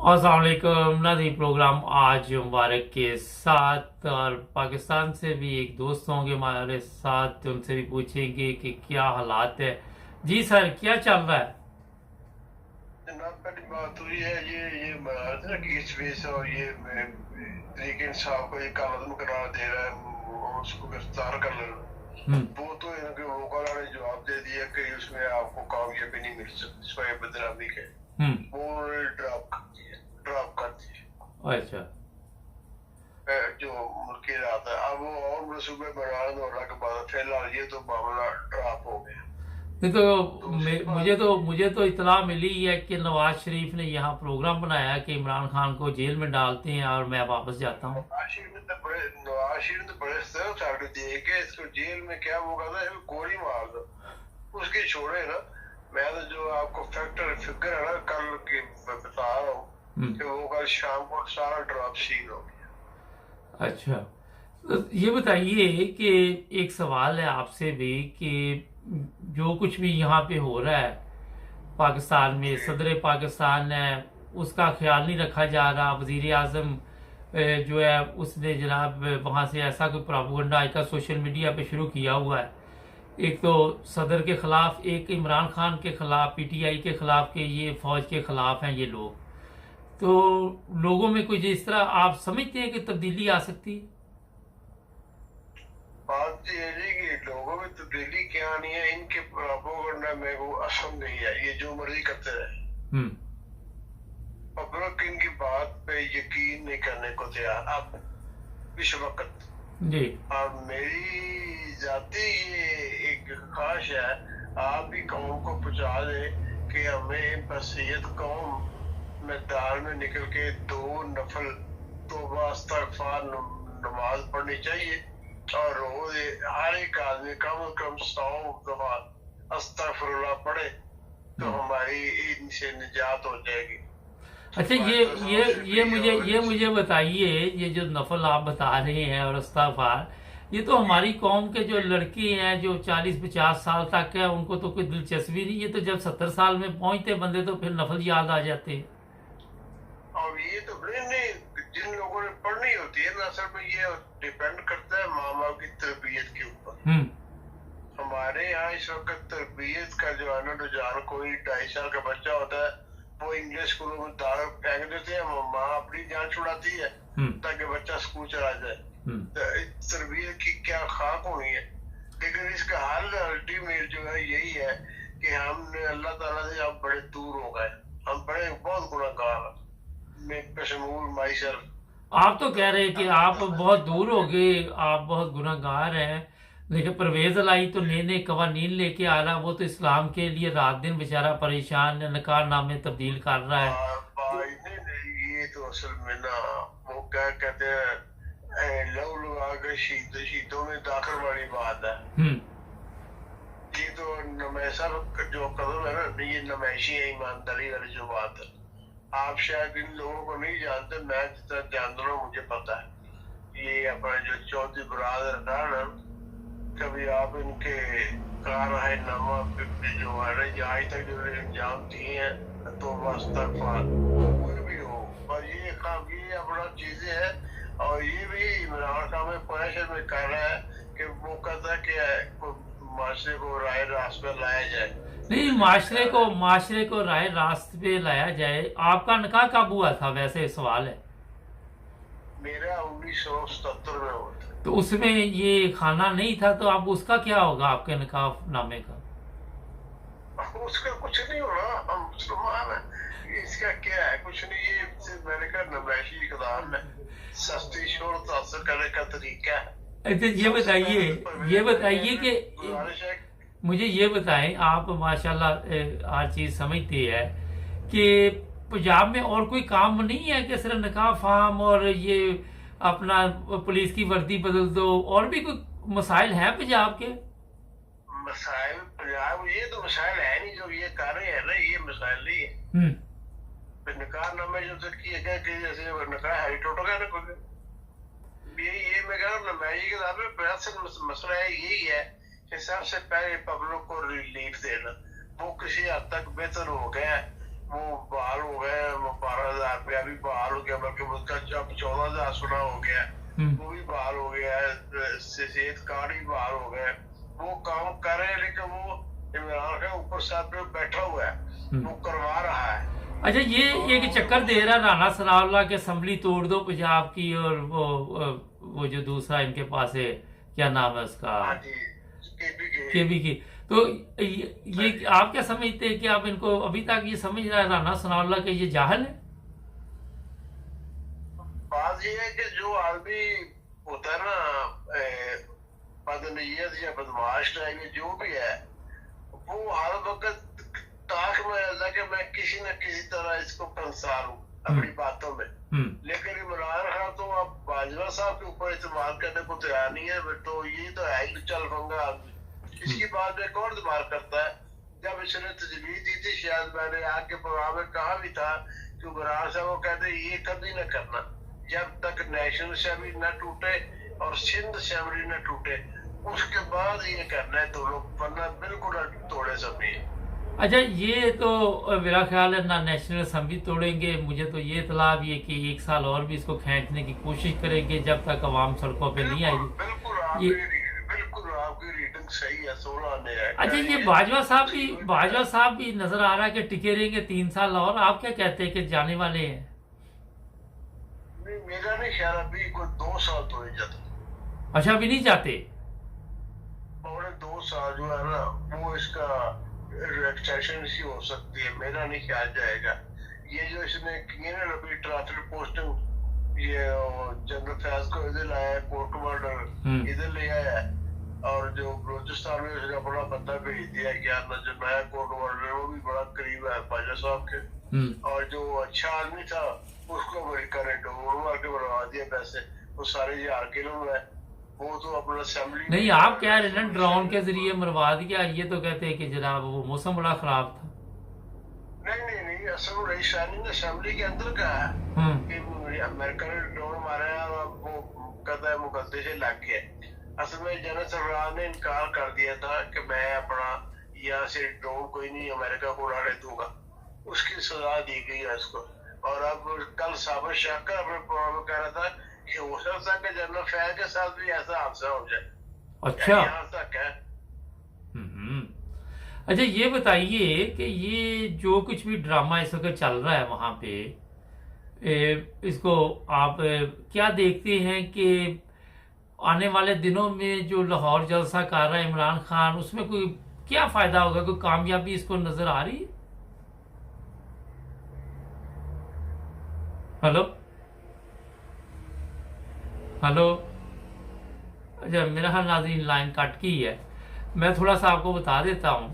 अस्सलाम वालेकुम नाज़रीन। प्रोग्राम आज मुबारक के साथ और पाकिस्तान से भी एक दोस्त होंगे हमारे साथ, उनसे भी पूछेंगे कि क्या हालात है। जी सर, क्या चल रहा है? जनाब पहली बात हुई है ये ना केस वेस और ये तरीके इंसाफ को ये कालदम करार दे रहा है और उसको गिरफ्तार कर लेना। हम्म। वो तो इनके वोकला ने जवाब दे दिया कि उसमें आपको कामयाबी नहीं मिल सकती सिवाय बदनामी के। हम्म। वो उन्होंने ड्रॉप कर दिया अच्छा। जो मुल्की रात है। अब वो और मनसूबे बनाने होने के बाद फिलहाल ये तो मामला ड्रॉप हो गया। नहीं तो दूसरी मुझे बात, तो मुझे तो इतला मिली है कि नवाज शरीफ ने यहाँ प्रोग्राम बनाया कि इमरान खान को जेल में डालते हैं और मैं वापस जाता हूँ। नवाज शरीफ ने बड़े स्तर उठाकर दिए कि इसको जेल में क्या वो कहता है गोली मार दो उसके छोड़े ना। मैं तो जो आपको फैक्टर फिगर है ना कल की मैं बता रहा हूँ हम्म। कि वो कल शाम को सारा ड्रॉप सीन हो गया। अच्छा, तो ये बताइए कि एक सवाल है आपसे भी कि जो कुछ भी यहाँ पे हो रहा है पाकिस्तान में, जी सदर पाकिस्तान है, उसका ख्याल नहीं रखा जा रहा। वजीर आजम जो है उसने जनाब वहाँ से ऐसा कोई प्रोपेगेंडा आजकल सोशल मीडिया पे शुरू किया हुआ है, एक तो सदर के खिलाफ, एक इमरान खान के खिलाफ, पीटीआई के खिलाफ, के ये फौज के खिलाफ हैं ये लोग। तो लोगों में कुछ इस तरह आप समझते हैं कि तब्दीली आ सकती है? बात ये है कि लोगों में तब्दीली क्या आनी है इनके प्रोपेगेंडा में वो असम नहीं है। ये जो मर्जी करते रहे हम्म। पब्लिक इनकी बात पे यकीन नहीं करने को तैयार अब इस वक्त। जी। और मेरी जाती ये एक ख्वाहिश है आप भी कौम को पहुंचा दे कि हमें बसीयत कौम मैदान में निकल के दो नफल तौबा इस्तगफार नमाज पढ़नी चाहिए और रोज हर एक आदमी कम से कम 100 दफा अस्तगफिरुल्लाह पढ़े तो हम्म। हमारी इनसे निजात हो जाएगी। अच्छा, हमारे ये तो ये सबसे ये बड़ी मुझे और ये मुझे बताइए, ये जो नफल आप बता रहे हैं और इस्तिग़फ़ार, ये तो हमारी कौम के जो लड़के हैं जो 40-50 साल तक है उनको तो कोई दिलचस्पी नहीं। ये तो जब 70 साल में पहुंचते बंदे तो फिर नफल याद आ जाते हैं। और ये तो नहीं जिन लोगों ने पढ़नी होती है ना असल में ये डिपेंड करता है माँ बाप की तरबियत के ऊपर। हम्म। हमारे यहाँ इस वक्त तरबियत का जो है ना रुझान कोई 2.5 साल का बच्चा होता है वो इंग्लिश स्कूलों में दाल फेंक देते हैं माँ अपनी जान छुड़ाती है हम्म। ताकि बच्चा स्कूल चला जाए। हम्म। तो इस तरबियत की क्या खाक होनी है। लेकिन इसका हल अल्टीमेट जो है यही है कि हमने अल्लाह ताला से अब बड़े दूर हो गए। हम बड़े बहुत गुनाहगार हैं बेशमूल माई सेल्फ। आप तो कह रहे हैं कि अल्लाह आप ताला बहुत से दूर हो गए, आप बहुत गुनाहगार हैं, लेकिन परवेज लाई तो नए नए कवानीन लेके आ रहा। वो तो इस्लाम के लिए रात दिन बेचारा परेशान है, नकार नामे तब्दील कर रहा है। भाई नहीं ये तो असल में ना वो क्या कहते हैं लव लगा के शहीदों में दाखिल वाली बात है। हम्म। ये तो नमैशा जो कदम है ना ये नमैशी है ईमानदारी वाली जो बात है। आप शायद इन लोगों को नहीं जानते मैं जितना जानता हूँ मुझे पता है। ये अपना जो चौधरी बरादर था ना कभी आप इनके कारनामा जो है ना आज तक जो अंजाम दिए हैं तो कोई भी हो पर ये काम ये अपना चीजें है। और ये भी इमरान खान में प्रेशर में कर रहा है कि वो कहता है कि माशरे को राय रास्ते पे लाया जाए। नहीं, इसलिए माशरे को राय रास्ते पे लाया जाए। आपका निकाह कब हुआ था वैसे सवाल है? मेरा 1977 में हुआ था। तो उसमें ये खाना नहीं था, तो अब उसका क्या होगा आपके निकाह नामे का? उसका कुछ नहीं होना हम मुसलमान हैं इसका क्या है कुछ नहीं। ये मैंने कहा नमैशी इकदाम में सस्ती शोहरत हासिल करने का तरीका है। अच्छा, सबसे पहले तो ये परवेज बताइए कि गुजारिश है। मुझे ये बताएं, आप माशाल्लाह हर चीज़ समझते हैं कि पंजाब में और कोई काम नहीं है कि सिर्फ निकाह फार्म और ये अपना पुलिस की वर्दी बदल दो, और भी कोई मसाइल हैं पंजाब के? मसाइल पंजाब ये तो मसाइल है नहीं जो ये कर रहे हैं ना ये मसाइल नहीं है। हम्म। निकाह नामे जो तक किए गए कि जैसे निकाह है टूट गया ना कोई ये मैं कह रहा हूँ नमाजी के साथ में बड़ा मसला है यही है कि सबसे पहले पब्लिक को रिलीफ देना वो किसी हद तक बेहतर हो गया। वो बहाल हो गए 12,000 रुपया गया, अभी बहाल हो गया, बल्कि उसका अब 14,000 सुना हो गया, वो भी बहाल हो गया है, सेहत कार्ड भी बहाल हो गए। वो काम कर रहे हैं, लेकिन वो इमरान खान ऊपर साथ पे बैठा हुआ है, वो करवा रहा है। अच्छा, ये कि चक्कर दे रहा राणा सनाउल्लाह के असेंबली तोड़ दो पंजाब की, और वो जो दूसरा इनके पास है, क्या नाम है उसका, हाँ जी, केबी की। तो ये आप क्या समझते हैं कि आप इनको अभी तक ये समझ रहा है राणा सनाउल्लाह के ये जाहल है? बात ये है कि जो आदमी होता है ना बदनीयत या बदमाश टाइप जो भी है, वो हर वक्त ताक में रहता है कि मैं किसी न किसी तरह इसको फंसाऊं अपनी बातों में। लेकिन इमरान खान तो अब बाजवा साहब के ऊपर इस्तेमाल करने को तैयार नहीं है, तो ये तो है ही चल फंगा आदमी। इसकी बात में कौन इस्तेमाल करता है? जब इसने तजवीज दी थी, शायद मैंने आपके प्रोग्राम में कहा भी था कि इमरान साहब वो कहते ये कभी न करना जब तक नेशनल असेंबली न टूटे और सिंध असेंबली न टूटे, उसके बाद ये करना है दोनों, वरना बिल्कुल तोड़े सभी। अच्छा, ये तो मेरा ख्याल है ना नेशनल असेंबली तोड़ेंगे। मुझे तो ये इतला भी है कि 1 साल और भी इसको खींचने की कोशिश करेंगे जब तक अवाम सड़कों पे नहीं आएगी। बिल्कुल आपकी रीडिंग सही है, 16 ने है। अच्छा, ये बाजवा साहब भी नजर आ रहा है कि टिके रहेंगे 3 साल और। आप क्या कहते हैं कि जाने वाले हैं? नहीं, मेरा नहीं ख्याल, अभी कोई 2 साल तो नहीं जाता। अच्छा, अभी नहीं जाते? और 2 साल जो है ना, वो इसका एक्सटेंशन इसकी हो सकती है, मेरा नहीं ख्याल जाएगा। ये जो इसने किए ना अभी ट्रांसफर पोस्टिंग, ये जनरल फैज को इधर लाया, कोर्ट कमांडर इधर ले आया, और जो बलूचिस्तान में उसने अपना बंदा भेज दिया क्या ना, जो नया कोर्ट कमांडर वो भी बड़ा करीब है बाजा साहब के, और जो अच्छा आदमी था उसको अमेरिका ने डोर मार के बनवा दिया पैसे, वो सारे 1000 किलो में, वो तो अपना असेंबली नहीं। आप कह रहे हैं ड्रोन के जरिए मरवा दिया, ये तो कहते हैं कि जनाब वो मौसम बड़ा खराब था। नहीं, असल रईसानी असेंबली के अंदर का है कि अमेरिका ने ड्रोन मारा, वो कहता है मुकद्दे से लग गया। असल में जनरल सरफराज ने इनकार कर दिया था कि मैं अपना यहाँ से ड्रोन कोई नहीं अमेरिका को उड़ाने दूंगा, उसकी सजा दी गई है इसको। और अब कल साबिर शाकर अपने प्रोग्राम में कह रहा था कि हो सकता है कि जनरल फैज के साथ भी ऐसा हादसा हो जाए। अच्छा, यहाँ तक है। अच्छा, ये बताइए कि ये जो कुछ भी ड्रामा इस वक्त चल रहा है वहां पे, इसको आप क्या देखते हैं कि आने वाले दिनों में जो लाहौर जलसा कर रहा है इमरान खान, उसमें कोई क्या फायदा होगा? कोई कामयाबी इसको नजर आ रही है? हेलो। अच्छा, मेरा ख्याल नाज़रीन लाइन कट की है। मैं थोड़ा सा आपको बता देता हूँ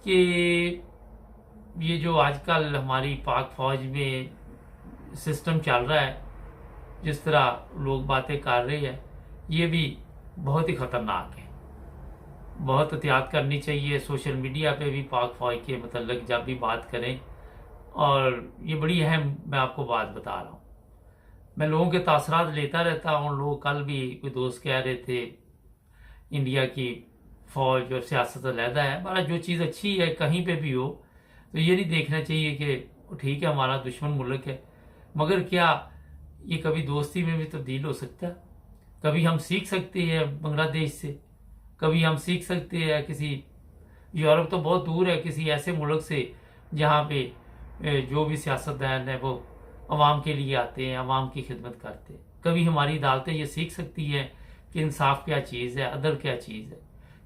कि ये जो आजकल हमारी पाक फौज में सिस्टम चल रहा है, जिस तरह लोग बातें कर रहे हैं, ये भी बहुत ही ख़तरनाक है। बहुत एहतियात करनी चाहिए। सोशल मीडिया पे भी पाक फौज के मतलब जब भी बात करें, और ये बड़ी अहम मैं आपको बात बता रहा हूँ। मैं लोगों के तासरात लेता रहता हूँ। लोग, कल भी कोई दोस्त कह रहे थे इंडिया की फौज और सियासत अलहदा है। हमारा जो चीज़ अच्छी है कहीं पे भी हो, तो ये नहीं देखना चाहिए कि ठीक है हमारा दुश्मन मुल्क है, मगर क्या ये कभी दोस्ती में भी तब्दील हो सकता है? कभी हम सीख सकते हैं बांग्लादेश से, कभी हम सीख सकते हैं किसी, यूरोप तो बहुत दूर है, किसी ऐसे मुल्क से जहाँ पे जो भी सियासतदान है वो अवाम के लिए आते हैं, अवाम की खिदमत करते हैं। कभी हमारी अदालतें ये सीख सकती हैं कि इंसाफ क्या चीज़ है, अदल क्या चीज़ है।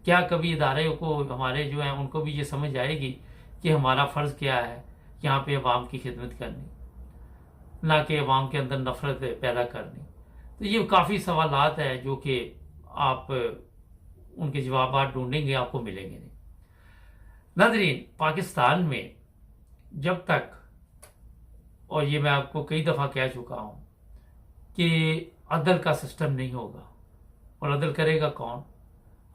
क्या कभी इदारे को हमारे जो हैं उनको भी ये समझ आएगी कि हमारा फ़र्ज़ क्या है यहाँ पे अवाम की खिदमत करनी, ना कि अवाम के अंदर नफ़रत पैदा करनी। तो ये काफ़ी सवालात है जो कि आप उनके जवाब ढूंढेंगे आपको मिलेंगे नहीं। नाज़रीन, पाकिस्तान में जब तक, और ये मैं आपको कई दफ़ा कह चुका हूँ कि अदल का सिस्टम नहीं होगा, और अदल करेगा कौन?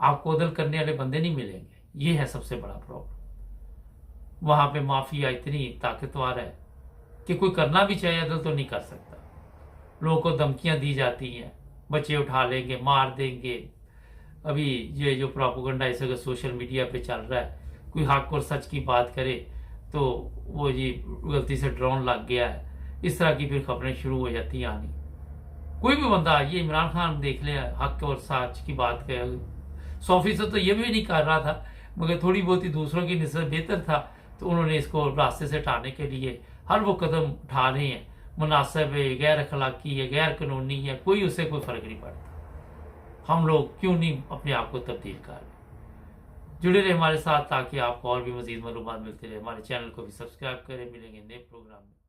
आपको अदल करने वाले बंदे नहीं मिलेंगे। ये है सबसे बड़ा प्रॉब्लम। वहाँ पे माफिया इतनी ताकतवर है कि कोई करना भी चाहे अदल तो नहीं कर सकता। लोगों को धमकियाँ दी जाती हैं, बच्चे उठा लेंगे, मार देंगे। अभी ये जो प्रोपेगेंडा इस वक्त सोशल मीडिया पे चल रहा है, कोई हक और सच की बात करे तो वो जी गलती से ड्रोन लग गया है, इस तरह की फिर खबरें शुरू हो जाती हैं आनी। कोई भी बंदा, ये इमरान खान देख ले, हक और सच की बात करे, 100% तो ये भी नहीं कर रहा था, मगर थोड़ी बहुत ही दूसरों की निस्बत बेहतर था, तो उन्होंने इसको रास्ते से हटाने के लिए हर वो कदम उठा रहे हैं। मुनासिब है, गैर अखलाकी है, गैर कानूनी है, कोई उससे कोई फर्क नहीं पड़ता। हम लोग क्यों नहीं अपने आप को तब्दील कर रहे? जुड़े रहे हमारे साथ ताकि आपको और भी मजीद मालूमात मिलते रहे। हमारे चैनल को भी सब्सक्राइब करें। मिलेंगे नए प्रोग्राम में।